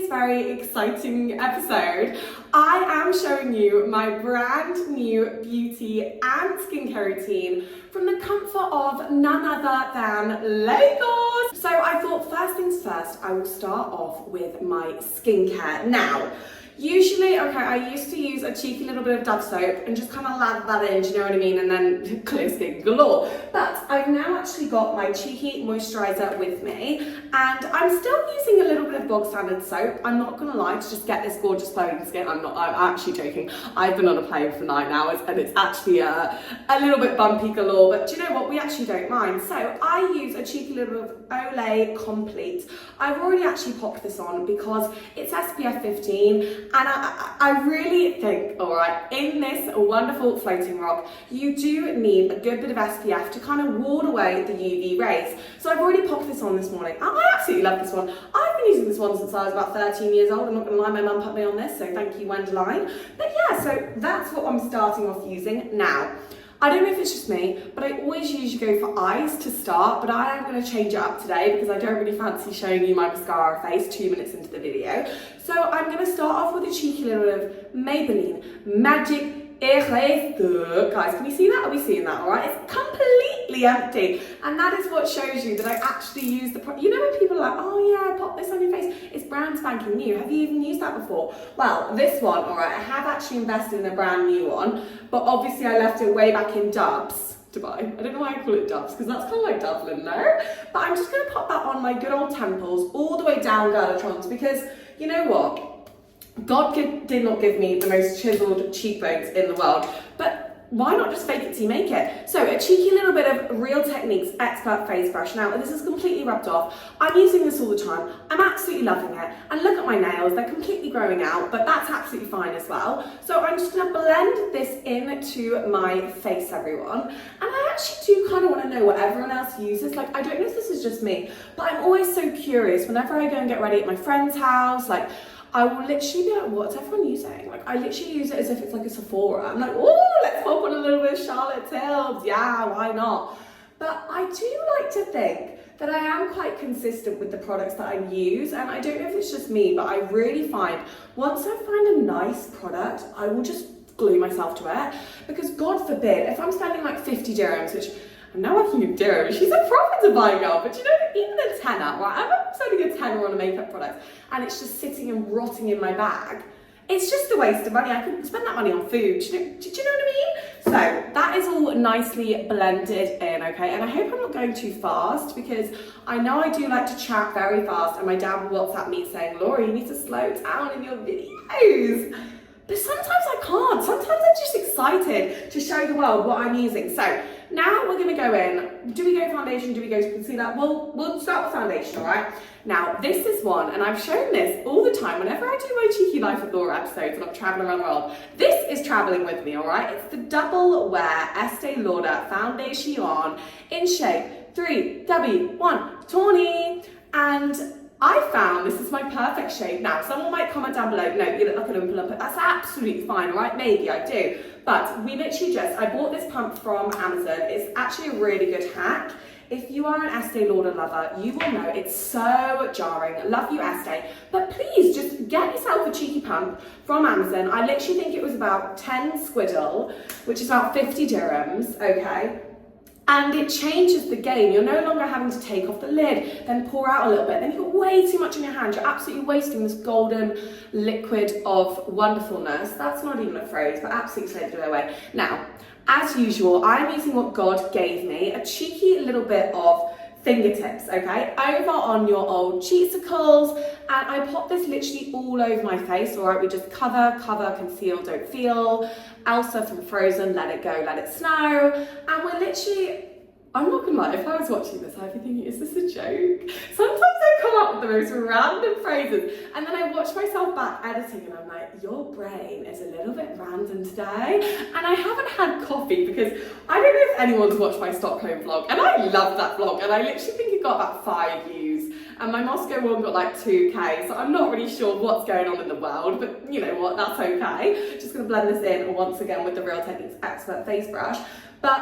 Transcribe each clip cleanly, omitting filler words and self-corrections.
very exciting episode, I am showing you my brand new beauty and skincare routine from the comfort of none other than Lagos. So I thought first things first, I will start off with my skincare. Now, usually, I used to use a cheeky little bit of Dove soap and just kind of lather that in, do you know what I mean? And then clear skin galore. But I've now actually got my cheeky moisturiser with me, and I'm still using a little bit of bog standard soap. I'm not gonna lie, to just get this gorgeous glowing skin. I'm actually joking. I've been on a plane for 9 hours and it's actually a little bit bumpy galore, but do you know what? We actually don't mind. So I use a cheeky little bit of Olay Complete. I've already actually popped this on because it's SPF 15. And I really think, all right, in this wonderful floating rock, you do need a good bit of SPF to kind of ward away the UV rays. So I've already popped this on this morning. I absolutely love this one. I've been using this one since I was about 13 years old. I'm not gonna lie, my mum put me on this, so thank you, Wendeline. But yeah, so that's what I'm starting off using now. I don't know if it's just me, but I always usually go for eyes to start, but I am going to change it up today because I don't really fancy showing you my mascara face 2 minutes into the video. So I'm going to start off with a cheeky little bit of Maybelline Anti-Eraser. Guys, can you see that? Are we seeing that? All right, it's completely empty, and that is what shows you that I actually use the product. You know when people are like, oh yeah, pop this on your face, it's brand spanking new. Have you even used that before? Well, this one, all right, I have actually invested in a brand new one, but obviously I left it way back in Dubs to buy. I don't know why I call it Dubs, because that's kind of like Dublin there. But I'm just going to pop that on my good old temples, all the way down Galatrons, because you know what? God did not give me the most chiseled cheekbones in the world, but why not just fake it till you make it? So a cheeky little bit of Real Techniques Expert Face Brush. Now this is completely rubbed off. I'm using this all the time. I'm absolutely loving it. And look at my nails, they're completely growing out, but that's absolutely fine as well. So I'm just gonna blend this into my face, everyone. And I actually do kind of want to know what everyone else uses. Like, I don't know if this is just me, but I'm always so curious whenever I go and get ready at my friend's house. Like, I will literally be like, what's everyone using? Like, I literally use it as if it's like a Sephora. I'm like, oh, let's pop on a little bit of Charlotte Tilbury. Yeah, why not? But I do like to think that I am quite consistent with the products that I use, and I don't know if it's just me, but I really find once I find a nice product, I will just glue myself to it, because God forbid, if I'm spending like 50 dirhams, which I'm now working with dirhams, she's a profit to buy girl, but you know, even a tenner, right? I'm spending a tenner on a makeup product, and it's just sitting and rotting in my bag. It's just a waste of money. I could spend that money on food. Do you know what I mean? So that is all nicely blended in, okay? And I hope I'm not going too fast, because I know I do like to chat very fast, and my dad will WhatsApp me saying, Laura, you need to slow down in your videos. But sometimes I can't. Sometimes I'm just excited to show the world what I'm using. So now we're gonna go in. Do we go foundation? Do we go to concealer? We'll start with foundation, all right? Now, this is one, and I've shown this all the time whenever I do my Cheeky Life with Laura episodes and I'm traveling around the world. This is traveling with me, all right? It's the Double Wear Estee Lauder Foundation in shade 3W1 Tawny. And I found this is my perfect shade. Now, someone might comment down below, no, you look like an Oompa Loompa. That's absolutely fine, right? Maybe I do. But we literally I bought this pump from Amazon. It's actually a really good hack. If you are an Estee Lauder lover, you will know it's so jarring. Love you, Estee. But please just get yourself a cheeky pump from Amazon. I literally think it was about 10 squiddle, which is about 50 dirhams, okay? And it changes the game. You're no longer having to take off the lid, then pour out a little bit. Then you've got way too much in your hand. You're absolutely wasting this golden liquid of wonderfulness. That's not even a phrase, but absolutely saved it away. Now, as usual, I'm using what God gave me, a cheeky little bit of fingertips, okay, over on your old cheeksicles, and I pop this literally all over my face, all right? We just cover, conceal, don't feel. Elsa from Frozen, let it go, let it snow. And we're literally, I'm not gonna lie, if I was watching this, I'd be thinking, is this a joke? Sometimes I come up with the most random phrases, and then I watch myself back editing, and I'm like, your brain is a little bit random today. And I haven't had coffee because I don't know if anyone's watched my Stockholm vlog, and I love that vlog, and I literally think it got about 5 views, and my Moscow one got like 2K, so I'm not really sure what's going on in the world, but you know what, that's okay. Just gonna blend this in once again with the Real Techniques Expert Face Brush. But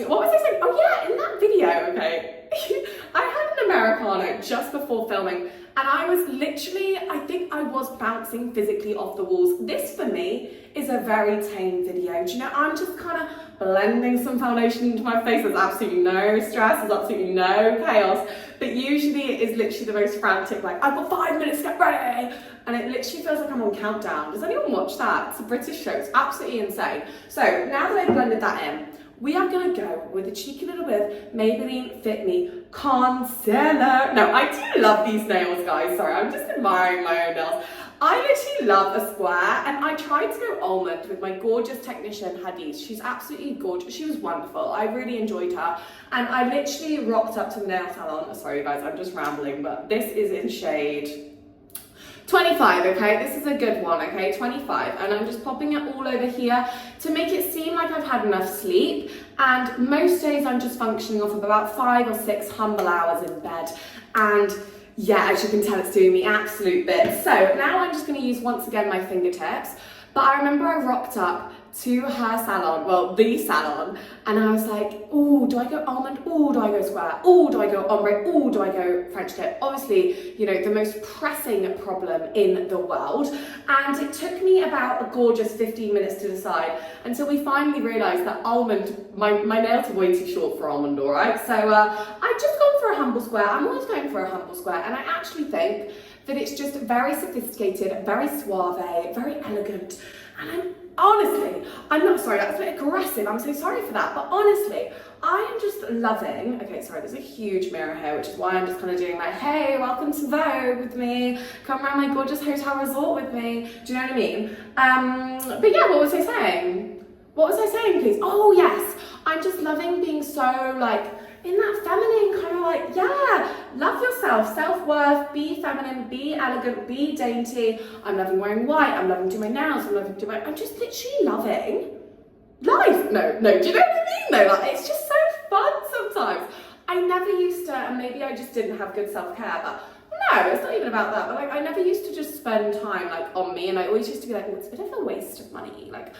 what was I saying? Oh yeah, in that video, okay, I had an Americano just before filming, and I was literally, I think I was bouncing physically off the walls. This for me is a very tame video. Do you know, I'm just kind of blending some foundation into my face. There's absolutely no stress, there's absolutely no chaos. But usually it is literally the most frantic, like, I've got 5 minutes to get ready. And it literally feels like I'm on Countdown. Does anyone watch that? It's a British show, it's absolutely insane. So now that I've blended that in, we are gonna go with a cheeky little bit of Maybelline Fit Me Concealer. No, I do love these nails, guys. Sorry, I'm just admiring my own nails. I literally love a square, and I tried to go almond with my gorgeous technician, Hadith. She's absolutely gorgeous. She was wonderful. I really enjoyed her. And I literally rocked up to the nail salon. Sorry, guys, I'm just rambling, but this is in shade 25, okay? This is a good one, okay? 25. And I'm just popping it all over here to make it seem like I've had enough sleep. And most days I'm just functioning off of about 5 or 6 humble hours in bed. And yeah, as you can tell, it's doing me absolute bits. So now I'm just gonna use, once again, my fingertips. But I remember I rocked up to her salon, well, the salon, and I was like, oh, do I go almond? Oh, do I go square? Oh, do I go ombre? Oh, do I go French tip? Obviously, you know, the most pressing problem in the world. And it took me about a gorgeous 15 minutes to decide until we finally realized that almond, my nails are way too short for almond, all right? So I've just gone for a humble square. I'm always going for a humble square, and I actually think that it's just very sophisticated, very suave, very elegant, and I'm not sorry, that's a bit aggressive, I'm so sorry for that, but honestly, I am just loving, okay, sorry, there's a huge mirror here, which is why I'm just kind of doing my, hey, welcome to Vogue with me, come around my gorgeous hotel resort with me, do you know what I mean? But yeah, what was I saying? What was I saying, please? Oh, yes, I'm just loving being so, like, in that feminine kind of like, yeah, love yourself, self-worth, be feminine, be elegant, be dainty. I'm loving wearing white, I'm loving doing my nails, I'm just literally loving life. No, do you know what I mean though? Like, it's just so fun sometimes. I never used to, and maybe I just didn't have good self-care, but no, it's not even about that, but like, I never used to just spend time like on me, and I always used to be like, oh, it's a bit of a waste of money. Like,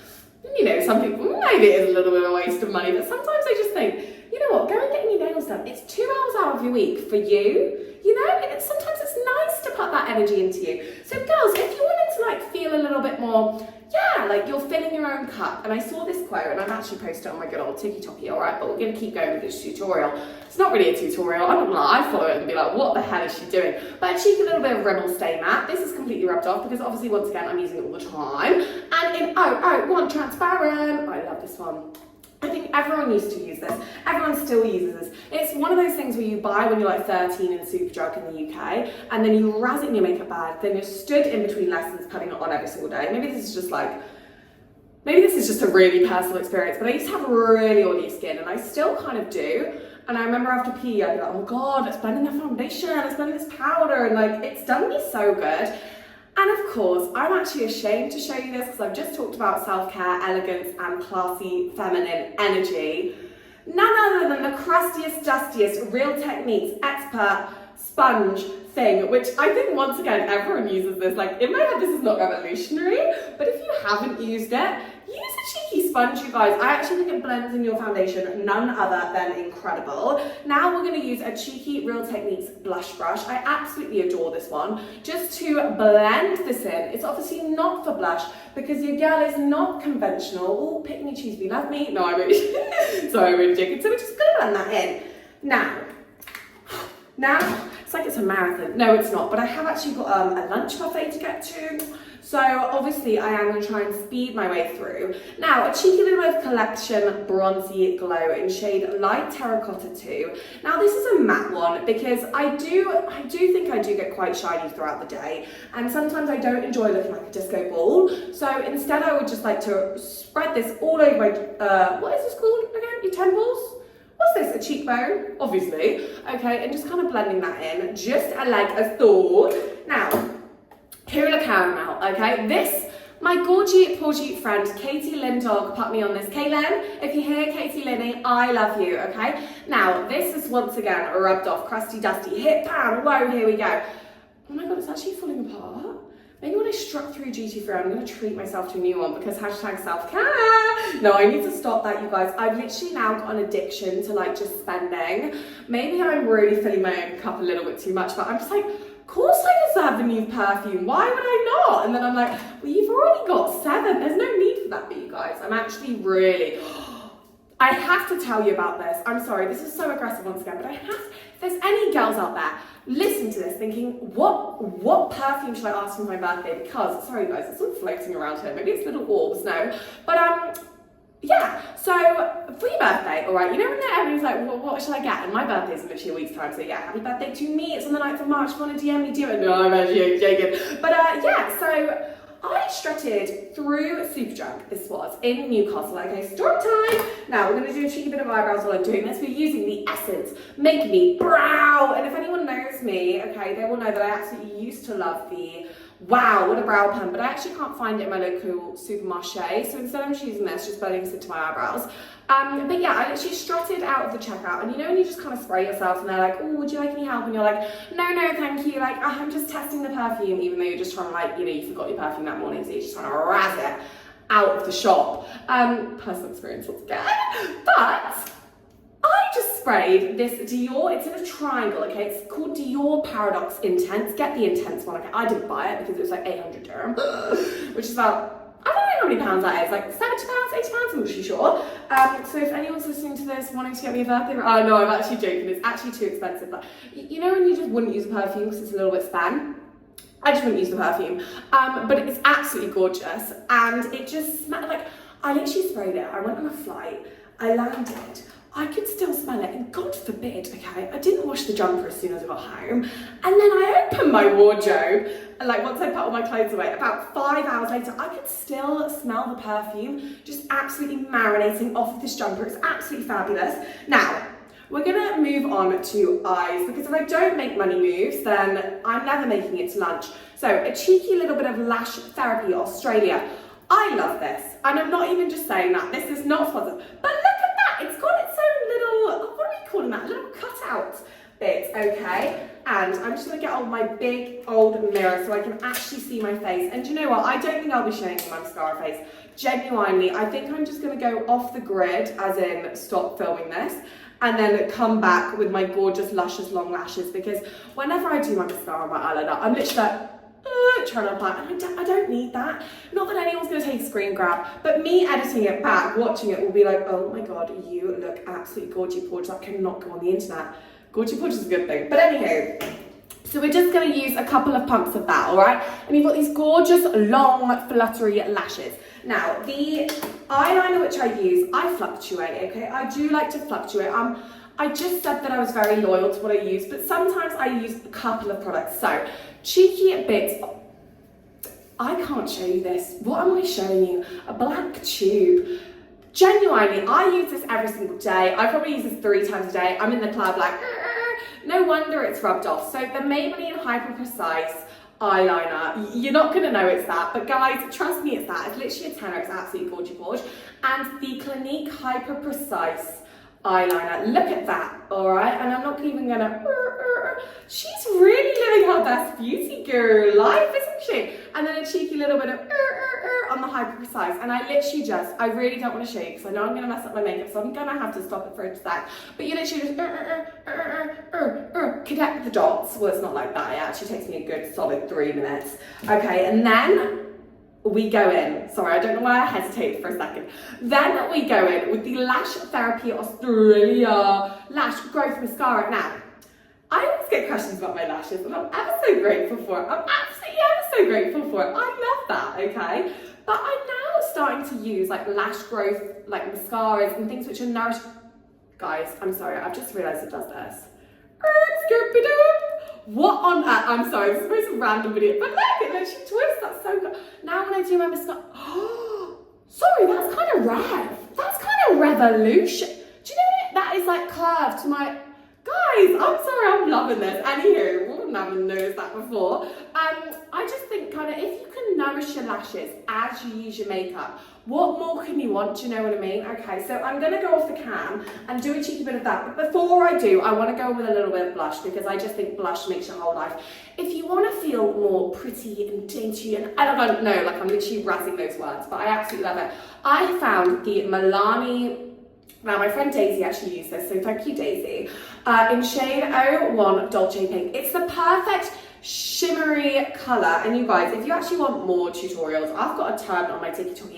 you know, some people, maybe it is a little bit of a waste of money, but sometimes I just think, you know what, go and get your nails done. It's 2 hours out of your week for you know, and sometimes it's nice to put that energy into you. So girls, if you wanted to like feel a little bit more, yeah, like you're filling your own cup, and I saw this quote, and I'm actually posted it on my good old TikTok, all right, but we're gonna keep going with this tutorial. It's not really a tutorial, I'm not gonna lie, I follow it and be like, what the hell is she doing? But a cheeky little bit of Rimmel Stay Matte. This is completely rubbed off because obviously, once again, I'm using it all the time. And in one transparent, I love this one. I think everyone used to use this. Everyone still uses this. It's one of those things where you buy when you're like 13 in Superdrug in the UK, and then you razz it in your makeup bag, then you're stood in between lessons putting it on every single day. Maybe this is just a really personal experience, but I used to have really oily skin, and I still kind of do. And I remember after PE, I'd be like, oh God, let's blend in the foundation, let's blend in this powder, and like, it's done me so good. And of course, I'm actually ashamed to show you this because I've just talked about self-care, elegance, and classy feminine energy. None other than the crustiest, dustiest, Real Techniques expert sponge thing, which I think once again, everyone uses this. Like, in my head, this is not revolutionary, but if you haven't used it, use a cheeky sponge, you guys. I actually think it blends in your foundation, none other than incredible. Now we're gonna use a cheeky Real Techniques blush brush. I absolutely adore this one. Just to blend this in. It's obviously not for blush because your girl is not conventional. Oh, pick me, choose me, love me. No, I'm really, sorry, I'm really joking. So we're just gonna blend that in. Now, it's like it's a marathon. No, it's not, but I have actually got a lunch buffet to get to. So obviously I am going to try and speed my way through. Now, a cheeky little bit of Collection Bronzy Glow in shade Light Terracotta 2. Now this is a matte one because I do think I do get quite shiny throughout the day, and sometimes I don't enjoy looking like a disco ball. So instead I would just like to spread this all over my, what is this called again? Your temples? What's this, a cheekbone? Obviously. Okay, and just kind of blending that in, just like a thought. Now, Hoola Caramel, okay? This, my porgy friend, Katie Lindog, put me on this. Kaylin, if you're here, Katie Linny, I love you, okay? Now, this is once again rubbed off, crusty, dusty, hit pan, whoa, here we go. Oh my God, it's actually falling apart. Maybe when I struck through duty free, I'm gonna treat myself to a new one because hashtag self-care. No, I need to stop that, you guys. I've literally now got an addiction to like just spending. Maybe I'm really filling my own cup a little bit too much, but I'm just like, course I deserve a new perfume. Why would I not? And then I'm like, well, you've already got 7. There's no need for that, but you guys, I'm actually really, I have to tell you about this. I'm sorry, this is so aggressive once again, but I have, if there's any girls out there listening to this thinking, what perfume should I ask for my birthday? Because, sorry guys, it's all floating around here. Maybe it's little orbs, no. But yeah, so for your birthday, all right, you know when everyone's like, well, what should I get? And my birthday's in literally a week's time, so yeah, happy birthday to me. It's on the 9th of March. If you want to DM me, do it. No, I'm actually joking. But yeah, so I strutted through Superdrug, this was, in Newcastle. Okay, story time. Now, we're going to do a cheeky bit of eyebrows while I'm doing this. We're using the Essence Make Me Brow. And if anyone knows me, okay, they will know that I absolutely used to love the Wow, what a brow pen, but I actually can't find it in my local supermarché, so instead I'm just using this, just blending this into my eyebrows. But yeah, I literally strutted out of the checkout, and you know when you just kind of spray yourself and they're like, oh, would you like any help? And you're like, no, thank you, like, I'm just testing the perfume, even though you're just trying to, like, you know, you forgot your perfume that morning, so you're just trying to razz it out of the shop. Personal experience once again. But I just sprayed this Dior, it's in a triangle, okay, it's called Dior Paradox Intense. Get the Intense one, okay, I didn't buy it because it was like 800 dirham, which is about, I don't know how many pounds that is, like 70 pounds, 80 pounds, I'm not too sure. So if anyone's listening to this wanting to get me a birthday, oh no, I'm actually joking, it's actually too expensive, but you know when you just wouldn't use a perfume because it's a little bit spam? I just wouldn't use the perfume, but it's absolutely gorgeous, and it just smelled like, I literally sprayed it, I went on a flight, I landed, I could still smell it, and God forbid, okay, I didn't wash the jumper as soon as I got home, and then I opened my wardrobe, and like once I put all my clothes away, about 5 hours later, I could still smell the perfume, just absolutely marinating off of this jumper. It's absolutely fabulous. Now, we're gonna move on to eyes, because if I don't make money moves, then I'm never making it to lunch. So a cheeky little bit of Lash Therapy Australia. I love this, and I'm not even just saying that, this is not sponsored, but look at that, it's got its own little, what are we calling that, little cutout bit, okay? And I'm just gonna get on my big old mirror so I can actually see my face. And do you know what, I don't think I'll be showing you my mascara face. Genuinely, I think I'm just gonna go off the grid, as in stop filming this, and then come back with my gorgeous, luscious, long lashes, because whenever I do my mascara and my eyeliner, I'm literally like, trying to apply, and I don't need that. Not that anyone's going to take a screen grab, but me editing it back, watching it, will be like, oh my god, you look absolutely gorgy-porgy. That cannot go on the internet. Gorgy-porgy is a good thing. But anywho, so we're just going to use a couple of pumps of that, all right? And you've got these gorgeous, long, fluttery lashes. Now, the eyeliner which I use, I fluctuate, okay? I do like to fluctuate. I just said that I was very loyal to what I use, but sometimes I use a couple of products. So, cheeky bits. I can't show you this. What am I showing you? A black tube. Genuinely, I use this every single day. I probably use this 3 times a day. I'm in the club like, no wonder it's rubbed off. So the Maybelline Hyper Precise eyeliner, you're not gonna know it's that, but guys, trust me, it's that. It's literally a tenner, it's absolutely gorgy. And the Clinique Hyper Precise eyeliner, look at that, all right? And I'm not even gonna, she's really living her best beauty girl life, isn't she? And then a cheeky little bit of on the Hyper Precise, and I literally just, I really don't want to show you because I know I'm gonna mess up my makeup, so I'm gonna have to stop it for a sec. But you literally just connect the dots. Well, it's not like that, it actually takes me a good solid 3 minutes. Okay, and then we go in, sorry, I don't know why I hesitated for a second. Then we go in with the Lash Therapy Australia Lash Growth Mascara. Now, I always get questions about my lashes, and I'm ever so grateful for it. I'm absolutely ever so grateful for it. I love that, okay? But I'm now starting to use like lash growth, like mascaras and things which are nourished. Guys, I'm sorry, I've just realised it does this. What on earth? I'm sorry, this is the most random video, but look, it literally twists, that's so good. Now when I do my mascara, sorry, that's kind of rev. That's kind of revolution. Do you know what that is like curved to my, guys, I'm sorry, I'm loving this. Anywho, I never noticed that before. I just think kind of, if you can nourish your lashes as you use your makeup, what more can you want, do you know what I mean? Okay, so I'm gonna go off the cam and do a cheeky bit of that, but before I do, I wanna go with a little bit of blush, because I just think blush makes your whole life. If you wanna feel more pretty and dainty and elegant, no, like I'm literally razzing those words, but I absolutely love it. I found the Milani, now my friend Daisy actually used this, so thank you Daisy, in shade 01 Dolce Pink. It's the perfect shimmery colour. And you guys, if you actually want more tutorials, I've got a ton on my TikTok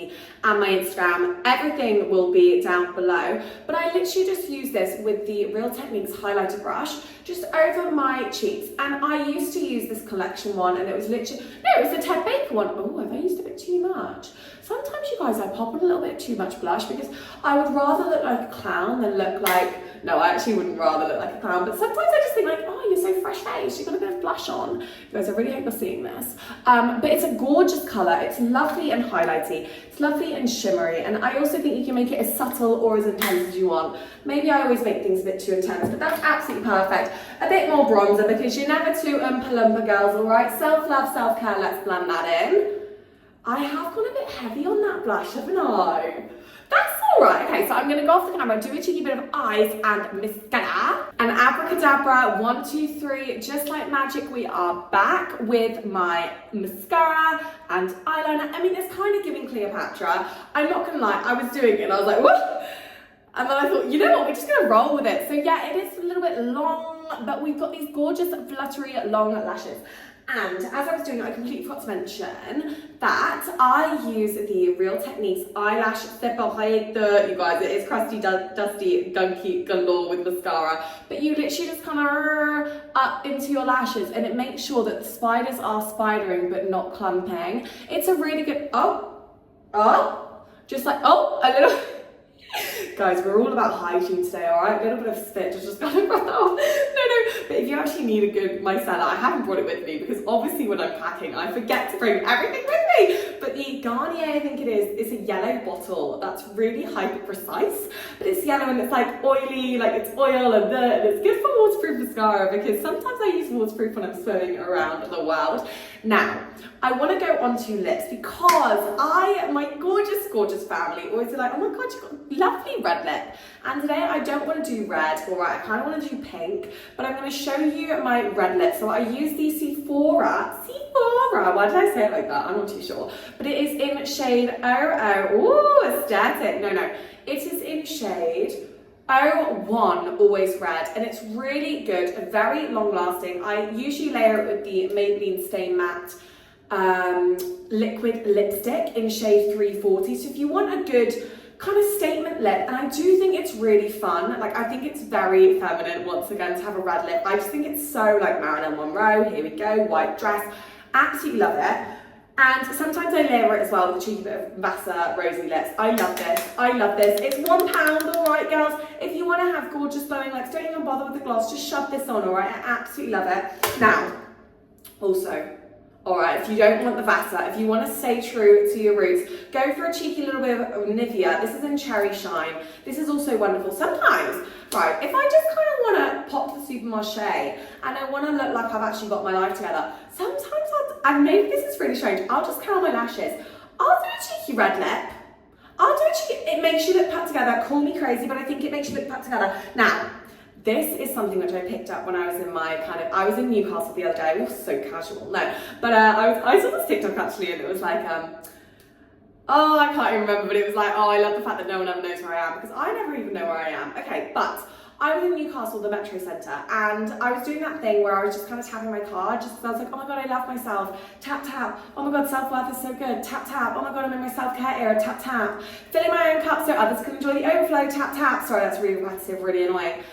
and my Instagram. Everything will be down below. But I literally just use this with the Real Techniques highlighter brush just over my cheeks. And I used to use this collection one, and it was literally, no, it was the Ted Baker one. Oh, have I used a bit too much? Sometimes, you guys, I pop on a little bit too much blush because I would rather look like a clown than look like, no, I actually wouldn't rather look like a clown, but sometimes I just think like, oh, you're so fresh faced, you've got a bit of blush on. You guys, I really hope you're seeing this. But it's a gorgeous colour. It's lovely and highlighty. It's lovely and shimmery. And I also think you can make it as subtle or as intense as you want. Maybe I always make things a bit too intense, but that's absolutely perfect. A bit more bronzer because you're never too oompa-loompa, girls, all right? Self-love, self-care, let's blend that in. I have gone a bit heavy on that blush, haven't I? That's all right. Okay, so I'm going to go off the camera, do a cheeky bit of eyes and mascara. And abracadabra, 1, 2, 3, just like magic, we are back with my mascara and eyeliner. I mean, it's kind of giving Cleopatra. I'm not going to lie, I was doing it and I was like, what? And then I thought, you know what, we're just going to roll with it. So yeah, it is a little bit long, but we've got these gorgeous, fluttery, long lashes. And as I was doing it, I completely forgot to mention that I use the Real Techniques Eyelash Separator. You guys, it is crusty, dusty, gunky galore with mascara. But you literally just kind of up into your lashes, and it makes sure that the spiders are spidering but not clumping. It's a really good, just like, a little... Guys, we're all about hygiene today, all right? A little bit of spit just kind of run off. No, but if you actually need a good micellar, I haven't brought it with me because obviously when I'm packing, I forget to bring everything with me. But the Garnier, I think it is a yellow bottle that's really hyper precise, but it's yellow and it's like oily, like it's oil and it's good for waterproof mascara because sometimes I use waterproof when I'm swimming around the world. Now, I want to go on to lips because my gorgeous, gorgeous family always be like, oh my God, you've got lovely red lip. And today I don't want to do red, all right, I kind of want to do pink, but I'm going to show you my red lip. So I use the Sephora, why did I say it like that? I'm not too sure. But it is in shade ooh, aesthetic. No, it is in shade 01 Always Red, and it's really good, very long lasting. I usually layer it with the Maybelline Stay Matte liquid lipstick in shade 340. So if you want a good kind of statement lip, and I do think it's really fun, like I think it's very feminine once again to have a red lip. I just think it's so like Marilyn Monroe. Here we go, white dress, absolutely love it. And sometimes I layer it as well with a cheeky bit of Vaseline Rosy Lips. I love this. It's £1, all right, girls. If you want to have gorgeous glowing lips, don't even bother with the gloss. Just shove this on, all right? I absolutely love it. Now, also, all right, if you don't want the Vaseline, if you want to stay true to your roots, go for a cheeky little bit of Nivea. This is in Cherry Shine. This is also wonderful. Sometimes, right, if I just kind of want to pop to the supermarché and I want to look like I've actually got my life together, sometimes and maybe this is really strange, I'll just curl my lashes. I'll do a cheeky red lip. It makes you look put together. Call me crazy, but I think it makes you look put together. Now, this is something which I picked up when I was in I was in Newcastle the other day. It was so casual, no. But I saw this TikTok actually, and it was like, oh, I can't even remember, but it was like, oh, I love the fact that no one ever knows where I am, because I never even know where I am. Okay, but I was in Newcastle, the Metro Centre, and I was doing that thing where I was just kind of tapping my card, just because I was like, oh my God, I love myself, tap, tap, oh my God, self-worth is so good, tap, tap, oh my God, I'm in my self-care era, tap, tap, filling my own cup so others can enjoy the overflow, tap, tap. Sorry, that's really repetitive, really annoying.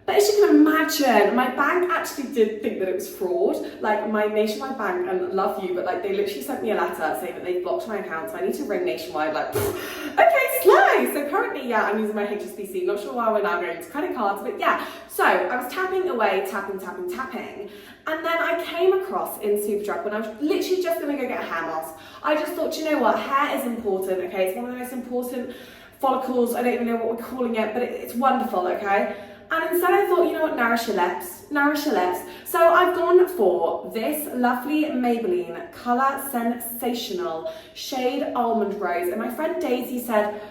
But as you can imagine, my bank actually did think that it was fraud. Like my Nationwide bank, and love you, but like they literally sent me a letter saying that they've blocked my account, so I need to ring Nationwide, like, okay, slay. So currently, yeah, I'm using my HSBC, not sure why we're now going to credit cards, but yeah. So I was tapping away, tapping. And then I came across in Superdrug when I was literally just gonna go get a hair mask. I just thought, you know what, hair is important, okay? It's one of the most important follicles. I don't even know what we're calling it, but it's wonderful, okay? And instead I thought, you know what, nourish your lips. So I've gone for this lovely Maybelline Colour Sensational shade Almond Rose. And my friend Daisy said,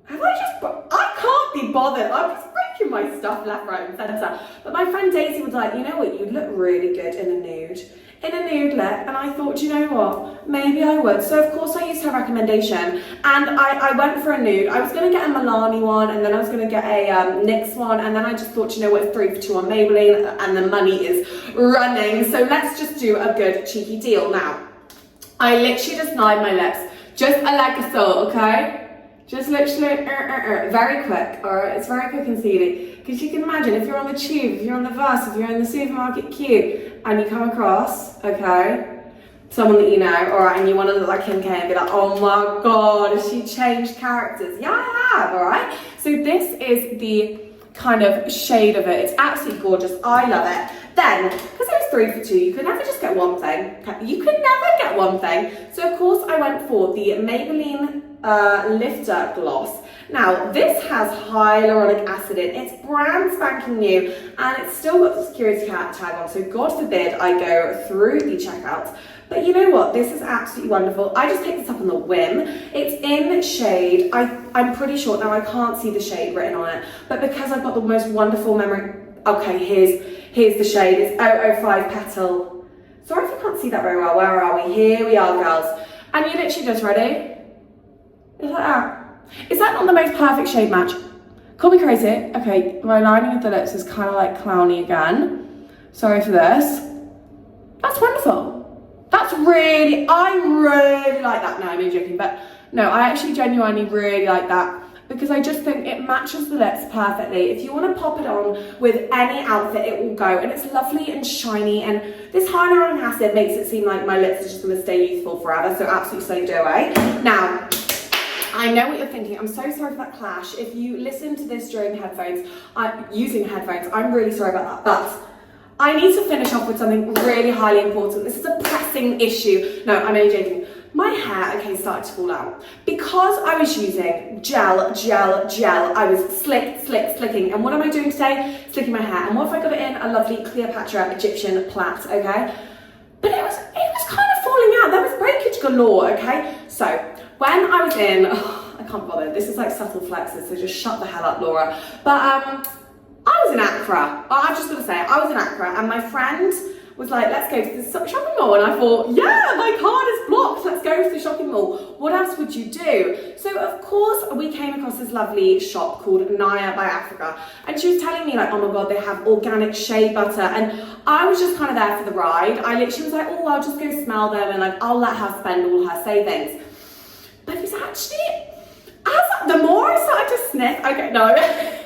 I can't be bothered. I'm just breaking chucking my stuff left, right and centre. But my friend Daisy was like, you know what, you'd look really good in a nude. In a nude look, and I thought, do you know what, maybe I would. So of course I used her recommendation, and I went for a nude. I was going to get a Milani one, and then I was going to get a NYX one, and then I just thought, you know what, it's 3 for 2 on Maybelline, and the money is running, so let's just do a good cheeky deal. Now, I literally just knife my lips, just like a so, okay? Just literally, very quick, alright? It's very quick and speedy. Because you can imagine, if you're on the tube, if you're on the bus, if you're in the supermarket queue, and you come across, okay, someone that you know, alright, and you want to look like Kim K and be like, oh my god, has she changed characters? Yeah, I have, alright? So this is the kind of shade of it. It's absolutely gorgeous. I love it. Then, because it was 3 for 2, you could never just get one thing. You could never get one thing. So of course I went for the Maybelline Lifter Gloss. Now this has hyaluronic acid in. It's brand spanking new, and it's still got the security tag on, so God forbid I go through the checkout. But you know what, this is absolutely wonderful. I just picked this up on the whim. It's in shade, I'm pretty sure, now I can't see the shade written on it, but because I've got the most wonderful memory, okay, here's the shade, it's 005 Petal. Sorry if you can't see that very well, where are we? Here we are, girls. And you literally just ready? It's like that. Is that not the most perfect shade match? Call me crazy. Okay, my lining of the lips is kind of like clowny again. Sorry for this. That's wonderful. That's really, I really like that. No, I'm only joking, but no, I actually genuinely really like that because I just think it matches the lips perfectly. If you want to pop it on with any outfit, it will go, and it's lovely and shiny, and this hyaluronic acid makes it seem like my lips are just going to stay youthful forever, so absolutely so do away. Now, I know what you're thinking. I'm so sorry for that clash. If you listen to this during headphones, using headphones, I'm really sorry about that, but I need to finish off with something really highly important. This is a pressing issue. No, I'm only joking. My hair, okay, started to fall out. Because I was using gel, I was slicking. And what am I doing today? Slicking my hair. And what if I got it in a lovely Cleopatra Egyptian plait, okay? But it was kind of falling out. There was breakage galore, okay? So, when I was in, I can't bother. This is like subtle flexes, so just shut the hell up, Laura. But, I was in Accra. I've just got to say, I was in Accra, and my friend was like, let's go to the shopping mall. And I thought, yeah, my card is blocked. Let's go to the shopping mall. What else would you do? So, of course, we came across this lovely shop called Naya by Africa. And she was telling me, like, oh my God, they have organic shea butter. And I was just kind of there for the ride. I literally was like, oh, I'll just go smell them, and like, I'll let her spend all her savings. But it was actually, the more I started to sniff, okay, no.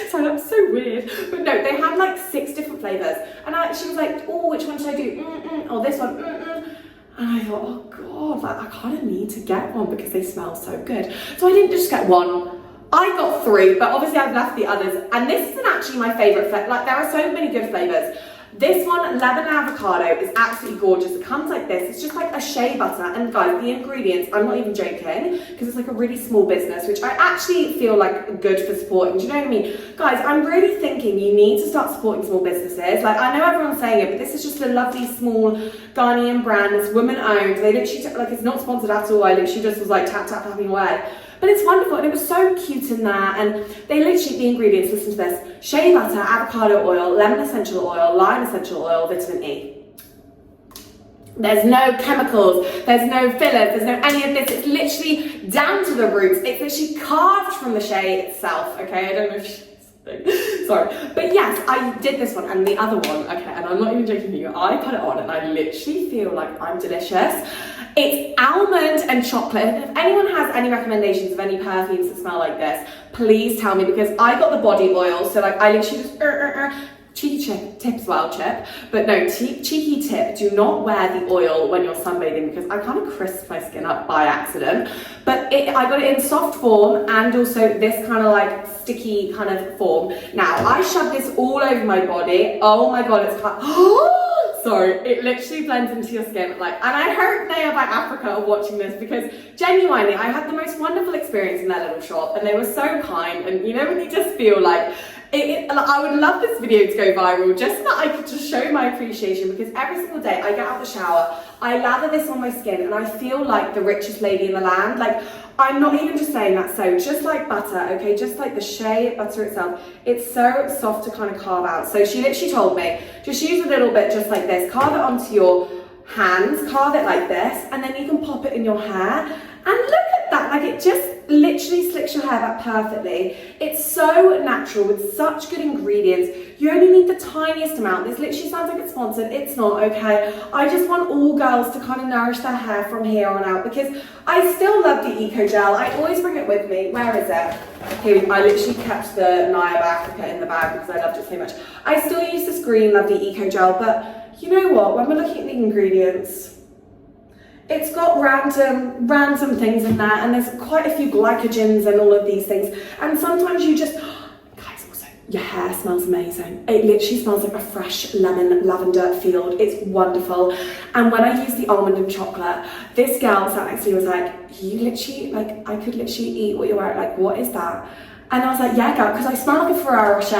So that's so weird, but no, they had like 6 different flavours, and she was like, oh, which one should I do, or this one, and I thought, oh God, like, I kind of need to get one because they smell so good. So I didn't just get one, I got 3, but obviously I've left the others, and this isn't actually my favourite flavour. Like, there are so many good flavours. This one, lemon avocado, is absolutely gorgeous. It comes like this. It's just like a shea butter. And guys, the ingredients, I'm not even joking, because it's like a really small business, which I actually feel like good for supporting. Do you know what I mean? Guys, I'm really thinking you need to start supporting small businesses. Like, I know everyone's saying it, but this is just a lovely small Ghanaian brand. It's women owned. They literally, like, it's not sponsored at all. I literally just was like tapping away. But it's wonderful, and it was so cute in there, and they literally, the ingredients, listen to this: shea butter, avocado oil, lemon essential oil, lime essential oil, vitamin E. There's no chemicals, there's no fillers, there's no any of this. It's literally down to the roots. It's literally carved from the shea itself, okay? I don't know if sorry. But yes, I did this one and the other one, okay, and I'm not even joking with you. I put it on and I literally feel like I'm delicious. It's almond and chocolate. And if anyone has any recommendations of any perfumes that smell like this, please tell me, because I got the body oil, so like I literally just cheeky tip as well, Chip. But no, cheeky tip, do not wear the oil when you're sunbathing, because I kind of crisped my skin up by accident. But I got it in soft form and also this kind of like sticky kind of form. Now, I shoved this all over my body. Oh my God, it's kind of, sorry, it literally blends into your skin. Like, and I hope Naya by Africa are watching this, because genuinely, I had the most wonderful experience in their little shop, and they were so kind. And you know when you just feel like I would love this video to go viral just so that I could just show my appreciation, because every single day I get out of the shower, I lather this on my skin and I feel like the richest lady in the land. Like, I'm not even just saying that, so just like butter, okay, just like the shea butter itself, it's so soft to kind of carve out. So she literally told me, just use a little bit just like this, carve it onto your hands, carve it like this, and then you can pop it in your hair. And look at that, like it just literally slicks your hair back perfectly. It's so natural with such good ingredients. You only need the tiniest amount. This literally sounds like it's sponsored. It's not, okay? I just want all girls to kind of nourish their hair from here on out, because I still love the Eco Gel. I always bring it with me. Where is it? Here, I literally kept the Naya Africa in the bag because I loved it so much. I still use this green lovely Eco Gel, but you know what? When we're looking at the ingredients, it's got random things in there, and there's quite a few glycogens and all of these things. And sometimes you just, guys, also, your hair smells amazing. It literally smells like a fresh lemon lavender field. It's wonderful. And when I use the almond and chocolate, this girl sat next to me was like, you literally, like, I could literally eat what you're wearing. Like, what is that? And I was like, yeah, girl, because I smell like a Ferrero Rocher.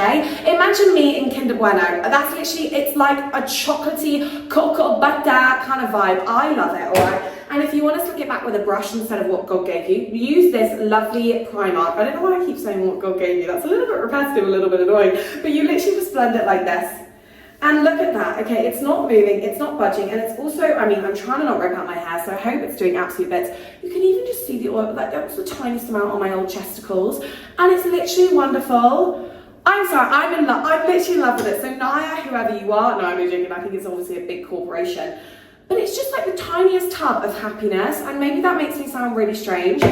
Imagine me in Kinder Bueno. That's literally, it's like a chocolatey cocoa butter kind of vibe. I love it, all right? And if you want to slick it back with a brush instead of what God gave you, use this lovely Primark. I don't know why I keep saying what God gave you. That's a little bit repetitive, a little bit annoying. But you literally just blend it like this. And look at that, okay, it's not moving, it's not budging, and it's also, I mean, I'm trying to not rip out my hair, so I hope it's doing absolute bits. You can even just see the oil, like that was the tiniest amount on my old chesticles, and it's literally wonderful. I'm sorry, I'm in love, I'm literally in love with it. So Naya, whoever you are, no, I'm only joking, I think it's obviously a big corporation, but it's just like the tiniest tub of happiness, and maybe that makes me sound really strange.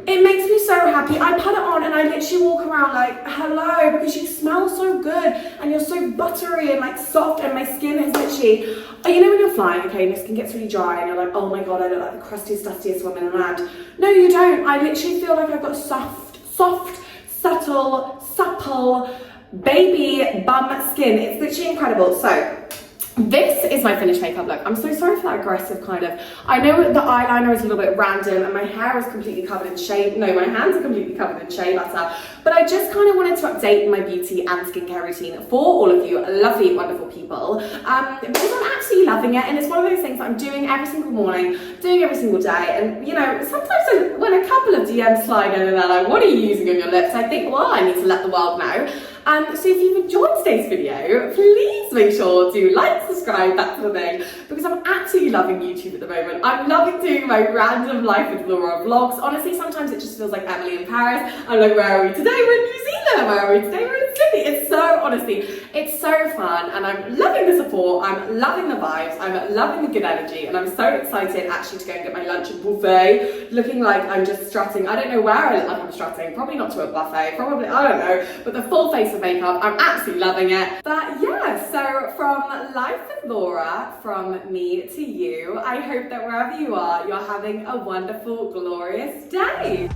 It makes me so happy. I put it on and I literally walk around like, hello, because you smell so good and you're so buttery and like soft, and my skin is literally, you know when you're flying, okay, and your skin gets really dry and you're like, oh my God, I look like the crustiest, dustiest woman in the land. No, you don't. I literally feel like I've got soft, subtle, supple, baby bum skin. It's literally incredible. So, this is my finished makeup look. I'm so sorry for that aggressive kind of, I know the eyeliner is a little bit random and my hair is completely covered in shea, no, my hands are completely covered in shea butter, but I just kind of wanted to update my beauty and skincare routine for all of you lovely, wonderful people, because I'm absolutely loving it, and it's one of those things that I'm doing every single morning, doing every single day, and you know, sometimes when a couple of DMs slide in and they're like, what are you using on your lips? I think, well, I need to let the world know. So if you've enjoyed today's video, please make sure to like, subscribe, that sort of thing, because I'm absolutely loving YouTube at the moment. I'm loving doing my random life with Laura vlogs. Honestly, sometimes it just feels like Emily in Paris. I'm like, where are we today? We're in New Zealand. Where are we today? We're in Sydney. It's so, honestly, it's so fun, and I'm loving the support. I'm loving the vibes. I'm loving the good energy, and I'm so excited actually to go and get my lunch at buffet, looking like I'm just strutting. I don't know where I look like I'm strutting. Probably not to a buffet. Probably, I don't know, but the full face of makeup, I'm absolutely loving it. But yeah, so from Life with Laura, from me to you, I hope that wherever you are, you're having a wonderful, glorious day.